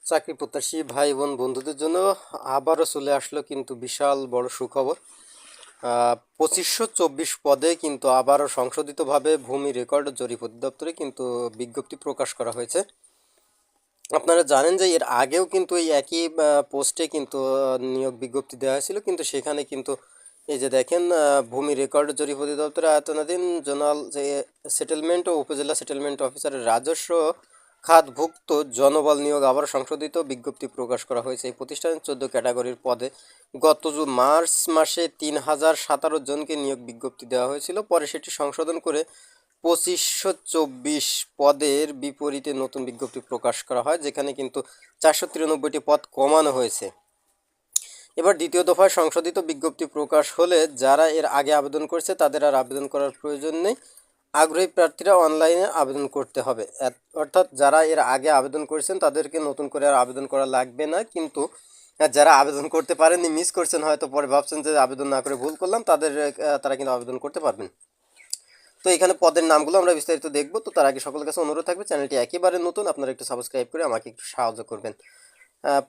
চাকরি প্রত্যাশী ভাই বোন বন্ধুদের জন্য আবারও চলে আসলো কিন্তু বিশাল বড় সুখবর। 2524 পদে কিন্তু আবারও সংশোধিতভাবে ভূমি রেকর্ড ও জরিপ অধিদপ্তরে কিন্তু বিজ্ঞপ্তি প্রকাশ করা হয়েছে। আপনারা জানেন যে এর আগেও কিন্তু এই একই পোস্টে কিন্তু নিয়োগ বিজ্ঞপ্তি দেওয়া হয়েছিল, কিন্তু সেখানে কিন্তু এই যে দেখেন, ভূমি রেকর্ড ও জরিপ অধিদপ্তরে আয়তনাধীন জোনাল যে সেটেলমেন্ট ও উপজেলা সেটেলমেন্ট অফিসারের রাজস্ব খাতভুক্ত জনবল নিয়োগ আবার সংশোধিত বিজ্ঞপ্তি প্রকাশ করা হয়েছে। এই প্রতিষ্ঠানের 14 ক্যাটাগরির পদে গত মার্চ মাসে 3017 জনকে নিয়োগ বিজ্ঞপ্তি দেওয়া হয়েছিল। পরে সেটি সংশোধন করে 2524 পদের বিপরীতে নতুন বিজ্ঞপ্তি প্রকাশ করা হয়, যেখানে কিন্তু 493টি পদ কমানো হয়েছে। এবার দ্বিতীয় দফায় সংশোধিত বিজ্ঞপ্তি প্রকাশ হলে যারা এর আগে আবেদন করেছে তাদের আর আবেদন করার প্রয়োজন নেই। আগ্রহী প্রার্থীরা অনলাইনে আবেদন করতে হবে। অর্থাৎ যারা এর আগে আবেদন করেছেন তাদেরকে নতুন করে আর আবেদন করা লাগবে না, কিন্তু যারা আবেদন করতে পারেননি, মিস করছেন, হয়তো পরে ভাবছেন যে আবেদন না করে ভুল করলাম, তারা কিন্তু আবেদন করতে পারবেন। তো এখানে পদের নামগুলো আমরা বিস্তারিত দেখব। তো তার আগে সকলের কাছে অনুরোধ থাকবে, চ্যানেলটি একেবারে নতুন, আপনারা একটু সাবস্ক্রাইব করে আমাকে একটু সাহায্য করবেন।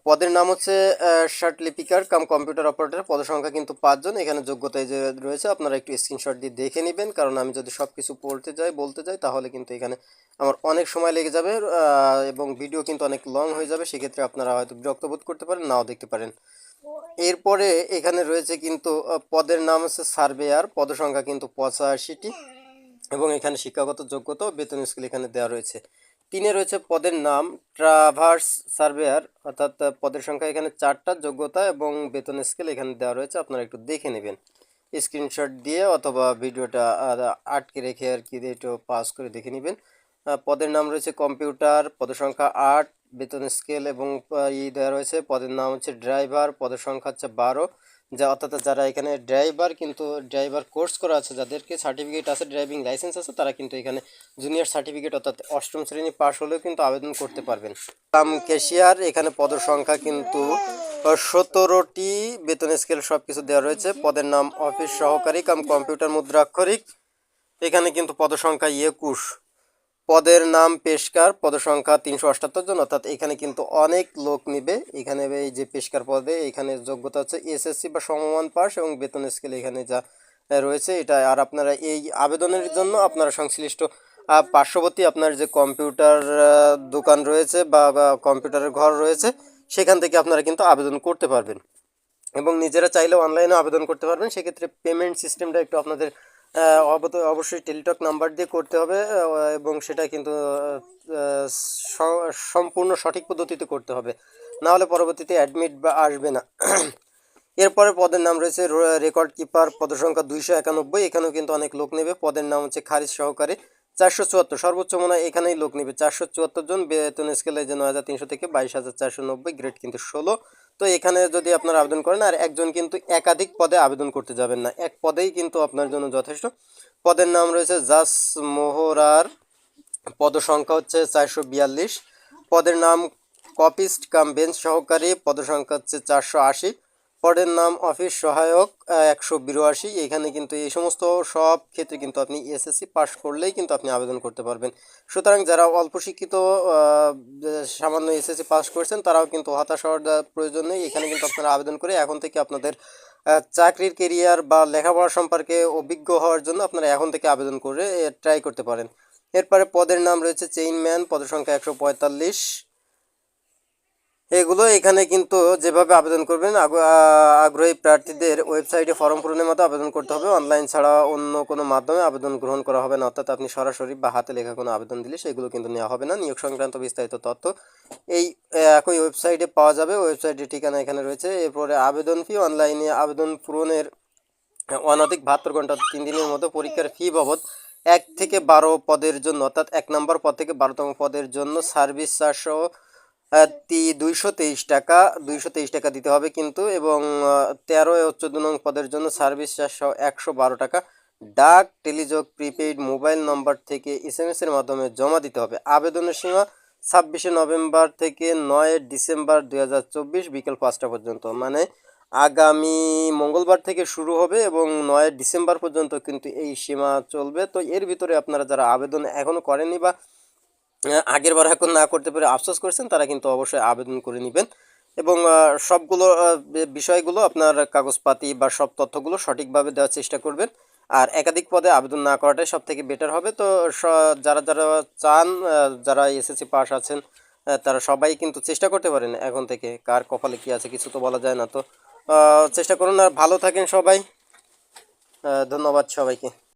পদের নাম হচ্ছে শার্ট লিপিকার কাম কম্পিউটার অপারেটর। পদের সংখ্যা কিন্তু 5 জন। এখানে যোগ্যতায় যে রয়েছে আপনারা একটু স্ক্রিনশট দিয়ে দেখে নেবেন, কারণ আমি যদি সব কিছু বলতে যাই তাহলে কিন্তু এখানে আমার অনেক সময় লেগে যাবে এবং ভিডিও কিন্তু অনেক লং হয়ে যাবে। সেক্ষেত্রে আপনারা হয়তো বিরক্ত বোধ করতে পারেন, নাও দেখতে পারেন। এরপরে এখানে রয়েছে কিন্তু পদের নাম হচ্ছে সার্ভেয়ার। পদসংখ্যা কিন্তু 85টি এবং এখানে শিক্ষাগত যোগ্যতা ও বেতন স্কেল এখানে দেওয়া রয়েছে। 3 রয়েছে পদের নাম ট্রাভার্স সার্ভেয়ার, অর্থাৎ পদের সংখ্যা এখানে 4টা, যোগ্যতা এবং বেতন স্কেল এখানে দেওয়া রয়েছে, আপনারা একটু দেখে নেবেন স্ক্রিনশট দিয়ে অথবা ভিডিওটা আটকে রেখে আর কি একটু পাস করে দেখে নেবেন। পদের নাম রয়েছে কম্পিউটার, পদের সংখ্যা 8, বেতন স্কেল এবং দেওয়া রয়েছে। পদের নাম হচ্ছে ড্রাইভার, পদের সংখ্যা হচ্ছে 12, যা অর্থাৎ যারা এখানে ড্রাইভার কোর্স করা আছে, যাদেরকে সার্টিফিকেট আছে, ড্রাইভিং লাইসেন্স আছে, তারা কিন্তু এখানে জুনিয়র সার্টিফিকেট অর্থাৎ 8ম শ্রেণী পাশ হলেও কিন্তু আবেদন করতে পারবেন। কাম ক্যাশিয়ার, এখানে পদের সংখ্যা কিন্তু 17টি, বেতন স্কেল সব কিছু দেওয়া রয়েছে। পদের নাম অফিস সহকারী কাম কম্পিউটার মুদ্রাক্ষরিক, এখানে কিন্তু পদসংখ্যা 21। পদের নাম পেশকার, পদসংখ্যা 378 জন, অর্থাৎ এখানে কিন্তু অনেক লোক নিবে। এখানে এই যে পেশকার পদে এখানে যোগ্যতা হচ্ছে এসএসসি বা সমমান পাস এবং বেতন স্কেল এখানে যা রয়েছে এটা। আর আপনারা এই আবেদনের জন্য আপনারা সংশ্লিষ্ট পার্শ্ববর্তী আপনার যে কম্পিউটার দোকান রয়েছে বা কম্পিউটারের ঘর রয়েছে, সেখান থেকে আপনারা কিন্তু আবেদন করতে পারবেন এবং নিজেরা চাইলেও অনলাইনে আবেদন করতে পারবেন। সেক্ষেত্রে পেমেন্ট সিস্টেমটা একটু আপনাদের অবশ্যই টেলিটক নাম্বার দিয়ে করতে হবে এবং সেটা কিন্তু সম্পূর্ণ সঠিক পদ্ধতিতে করতে হবে, না হলে পরবর্তীতে অ্যাডমিট বা আসবে না। এরপরে পদের নাম রয়েছে রেকর্ড কিপার, পদসংখ্যা 291, এখানেও কিন্তু অনেক লোক নেবে। পদের নাম হচ্ছে খারিজ সহকারী, 474, সর্বোচ্চ মনে হয় এখানেই লোক নেবে, 474 জন। বেতন স্কেলে যে 9300 থেকে 22490, গ্রেড কিন্তু 16। তো এখানে যদি আপনারা আবেদন করেন, আর একজন কিন্তু একাধিক পদে আবেদন করতে যাবেন না, এক পদেই কিন্তু আপনার জন্য যথেষ্ট। পদের নাম রয়েছে জাস মোহরার, পদসংখ্যা হচ্ছে 442। পদের নাম কপিস্ট কাম বেঞ্চ সহকারী, পদসংখ্যা হচ্ছে 480। পদের নাম অফিস সহায়ক 182। এখানে কিন্তু এই সমস্ত সব ক্ষেত্রে কিন্তু আপনি এসএসসি পাস করলেই কিন্তু আপনি আবেদন করতে পারবেন। সুতরাং যারা অল্প শিক্ষিত সামান্য এসএসসি পাস করেছেন তারাও কিন্তু হতাশ হওয়ার প্রয়োজন নেই। এখানে কিন্তু আপনারা আবেদন করে এখন থেকে আপনাদের চাকরির কেরিয়ার বা লেখাপড়া সম্পর্কে অভিজ্ঞ হওয়ার জন্য আপনারা এখন থেকে আবেদন করে ট্রাই করতে পারেন। এরপরে পদের নাম রয়েছে চেইনম্যান, পদের সংখ্যা 145। এগুলো এখানে কিন্তু যেভাবে আবেদন করবেন, আগ্রহী প্রার্থীদের ওয়েবসাইটে ফর্ম পূরণের মতো আবেদন করতে হবে, অনলাইন ছাড়া অন্য কোনো মাধ্যমে আবেদন গ্রহণ করা হবে না। অর্থাৎ আপনি সরাসরি বা হাতে লেখা কোনো আবেদন দিলে সেগুলো কিন্তু নেওয়া হবে না। নিয়োগ সংক্রান্ত বিস্তারিত তথ্য এই একই ওয়েবসাইটে পাওয়া যাবে, ওয়েবসাইটের ঠিকানা এখানে রয়েছে। এরপরে আবেদন ফি, অনলাইনে আবেদন পূরণের অনধিক 72 ঘন্টা 3 দিনের মধ্যে পরীক্ষার ফি বাবদ 1 থেকে 12 পদের জন্য, অর্থাৎ 1 নম্বর পদ থেকে 12তম পদের জন্য সার্ভিস চার্জ সহ 223 টাকা দিতে হবে কিন্তু, এবং 13 ও 14 নং পদের জন্য সার্ভিস চার্জ সহ 112 টাকা ডাক, টেলিযোগ, প্রিপেইড মোবাইল নম্বর থেকে এসএমএস এর মাধ্যমে জমা দিতে হবে। আবেদনের সীমা 26শে নভেম্বর থেকে 9 ডিসেম্বর 2024 বিকেল 5টা পর্যন্ত, মানে আগামী মঙ্গলবার থেকে শুরু হবে এবং 9 ডিসেম্বর পর্যন্ত কিন্তু এই সীমা চলবে। তো এর ভিতরে আপনারা যারা আবেদন এখনও করেননি বা আগের বার এখন না করতে পেরে আফসোস করছেন তারা কিন্তু অবশ্যই আবেদন করে নেবেন এবং সবগুলো বিষয়গুলো আপনার কাগজপাতি বা সব তথ্যগুলো সঠিকভাবে দেওয়ার চেষ্টা করবেন। আর একাধিক পদে আবেদন না করাটাই সব থেকে বেটার হবে। তো যারা যারা চান, যারা এসএসসি পাস আছেন, তারা সবাই কিন্তু চেষ্টা করতে পারেন এখন থেকে। কার কপালে কী আছে কিছু তো বলা যায় না। তো চেষ্টা করুন আর ভালো থাকেন সবাই। ধন্যবাদ সবাইকে।